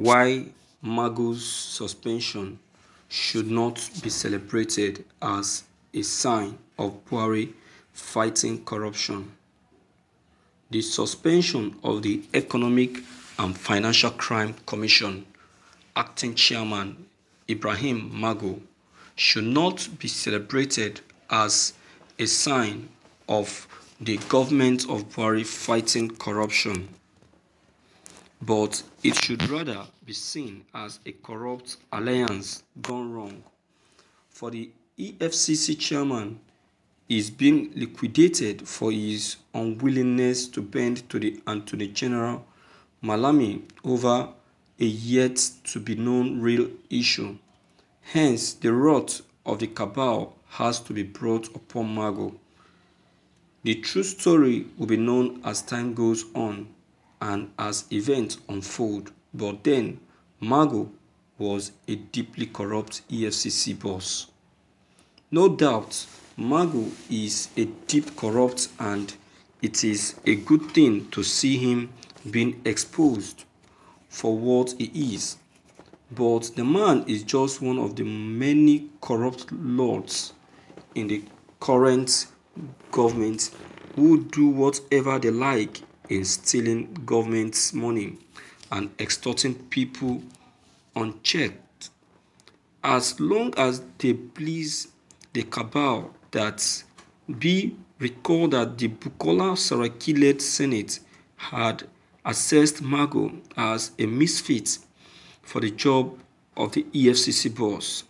Why Magu'S suspension should not be celebrated as a sign of Buhari fighting corruption. The suspension of the Economic and Financial Crime Commission acting chairman Ibrahim Magu should not be celebrated as a sign of the government of Buhari fighting corruption, but it should rather be seen as a corrupt alliance gone wrong. For the EFCC chairman is being liquidated for his unwillingness to bend to the Attorney General Malami over a yet-to-be-known real issue. Hence, the wrath of the cabal has to be brought upon Magu. The true story will be known as time goes on and as events unfold, but then Magu was a deeply corrupt EFCC boss. No doubt, Magu is a deep corrupt, and it is a good thing to see him being exposed for what he is. But the man is just one of the many corrupt lords in the current government who do whatever they like in stealing government's money and extorting people unchecked. As long as they please the cabal, that be recalled that the Bukola Saraki-led Senate had assessed Magu as a misfit for the job of the EFCC boss.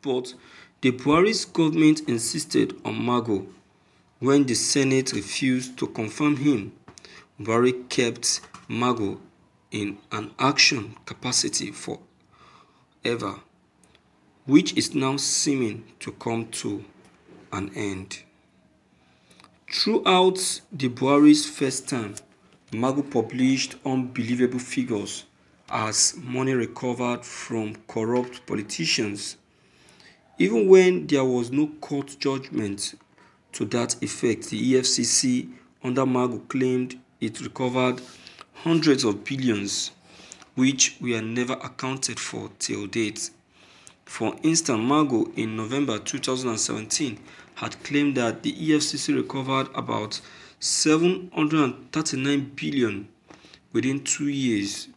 But the Buhari's government insisted on Magu. When the Senate refused to confirm him, Buhari kept Magu in an action capacity forever, which is now seeming to come to an end. Throughout the Buhari's first term, Magu published unbelievable figures as money recovered from corrupt politicians. Even when there was no court judgment to that effect, the EFCC under Magu claimed it recovered hundreds of billions, which were never accounted for till date. For instance, Magu in November 2017 had claimed that the EFCC recovered about 739 billion within 2 years,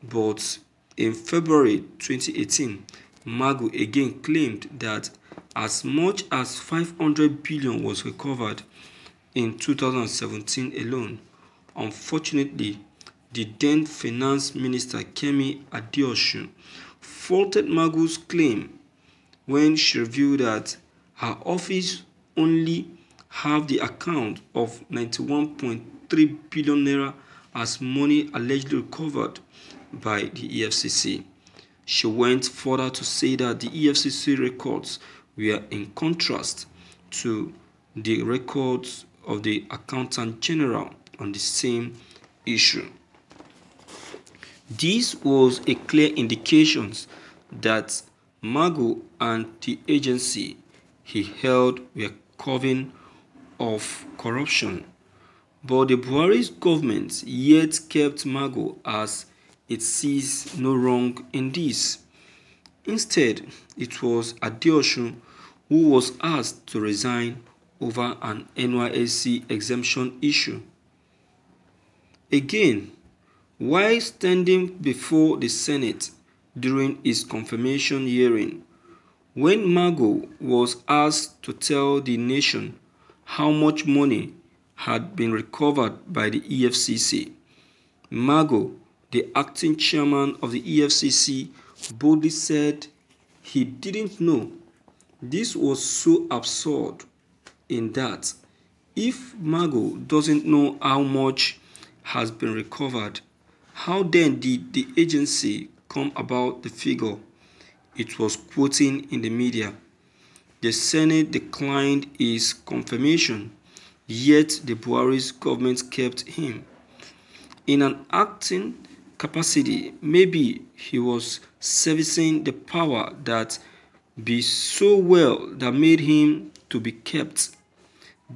but in February 2018, Magu again claimed that as much as 500 billion was recovered in 2017 alone. Unfortunately, the then Finance Minister Kemi Adeosun faulted Magu's claim when she revealed that her office only have the account of 91.3 billion naira as money allegedly recovered by the EFCC. She went further to say that the EFCC records were in contrast to the records of the Accountant General on the same issue. This was a clear indication that Magu and the agency he held were coven of corruption. But the Buhari's government yet kept Magu as it sees no wrong in this. Instead, it was Adeosun who was asked to resign over an NYSC exemption issue. Again, while standing before the Senate during his confirmation hearing, when Magu was asked to tell the nation how much money had been recovered by the EFCC, Magu, the acting chairman of the EFCC, boldly said he didn't know. This was so absurd in that if Magu doesn't know how much has been recovered, how then did the agency come about the figure it was quoting in the media? The Senate declined his confirmation, yet the Buhari's government kept him. In an acting capacity, maybe he was servicing the power that be so well that made him to be kept.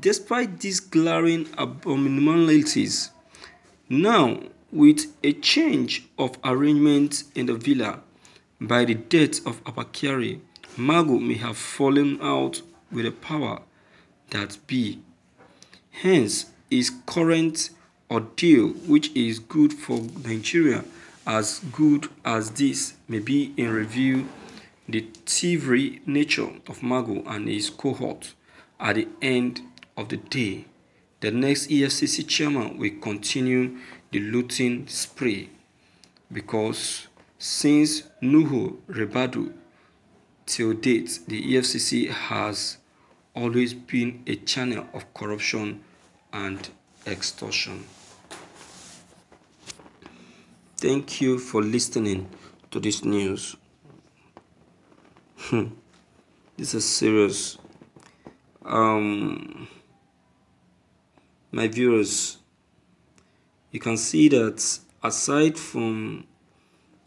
Despite these glaring abnormalities, now With a change of arrangement in the villa by the death of Abakari, Magu may have fallen out with the power that be. Hence, his current ordeal, which is good for Nigeria, as good as this may be in review, the thievery nature of Magu and his cohort. At the end of the day, the next EFCC chairman will continue the looting spree, because since Nuhu Rebadu till date, the EFCC has always been a channel of corruption and extortion. Thank you for listening to this news. This is serious. My viewers, you can see that aside from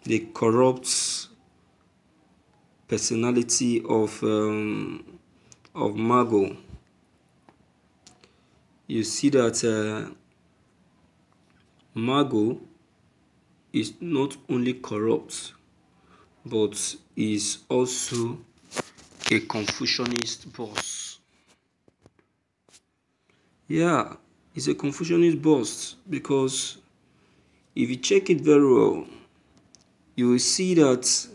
the corrupt personality of Magu, you see that Magu is not only corrupt, but is also a Confucianist boss. Yeah, he's a Confucianist boss, because if you check it very well, you will see that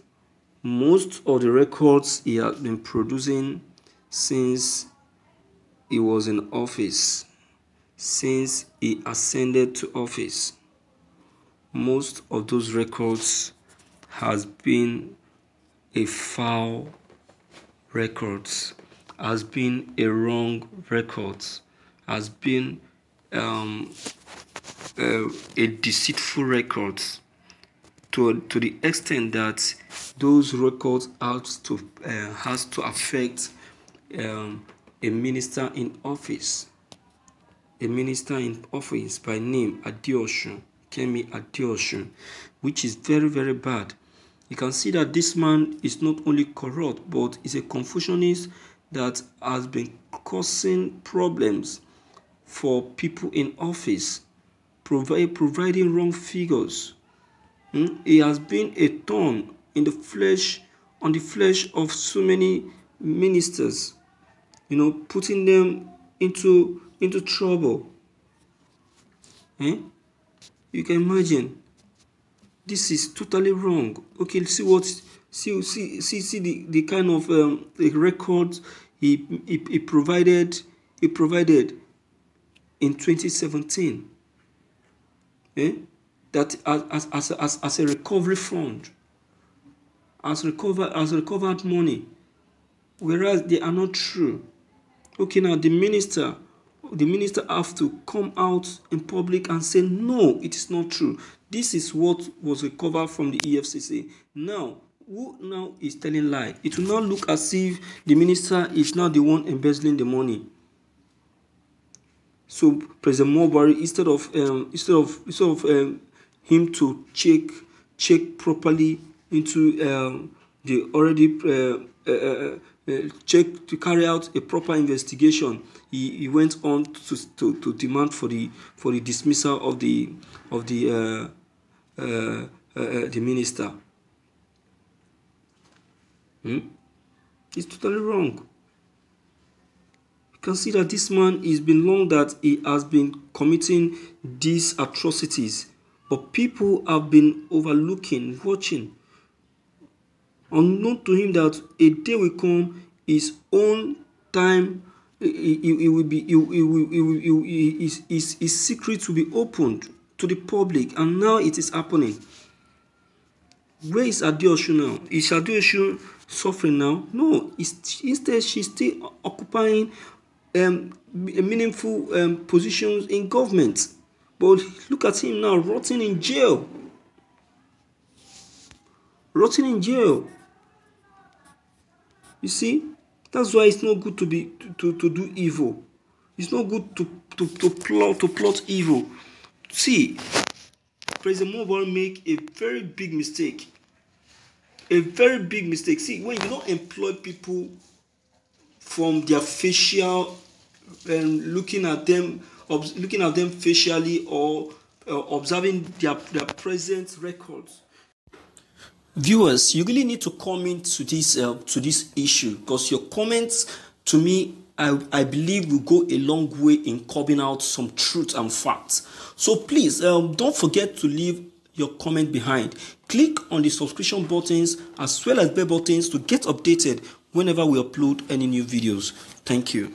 most of the records he has been producing since he was in office, since he ascended to office, most of those records has been a foul records, has been a wrong records, has been a deceitful records, to the extent that those records has to affect a minister in office. A minister in office by name Adeosun, Kemi Adeosun, which is very, very bad. You can see that this man is not only corrupt, but is a Confucianist that has been causing problems for people in office, providing wrong figures. He has been a thorn in the flesh, on the flesh of so many ministers, putting them into trouble. You can imagine. This is totally wrong. Okay, see the kind of the records he provided in 2017. That as a recovery fund, as recovered money, whereas they are not true. Okay, now the minister have to come out in public and say, no, it is not true. This is what was recovered from the EFCC. Now, who now is telling lie? It will not look as if the minister is now the one embezzling the money. So President Buhari, instead of him to check properly into the already check, to carry out a proper investigation, he went on to demand for the dismissal of the minister. It's totally wrong. You can see that this man is been long that he has been committing these atrocities, but people have been overlooking, watching, unknown to him that a day will come, his own time, his secrets will be opened to the public, and now it is happening. Where is Adeosun now? Is Adeosun suffering now? No. Instead, she's still occupying meaningful positions in government. But look at him now, rotting in jail. Rotting in jail. You see, that's why it's not good to do evil. It's not good to plot evil. See, President Buhari make a very big mistake. A very big mistake. See, when you don't employ people from their facial, looking at them facially, or observing their present records. Viewers, you really need to comment to this issue, because your comments, to me, I believe, will go a long way in curbing out some truth and facts. So please, don't forget to leave your comment behind. Click on the subscription buttons as well as bell buttons to get updated whenever we upload any new videos. Thank you.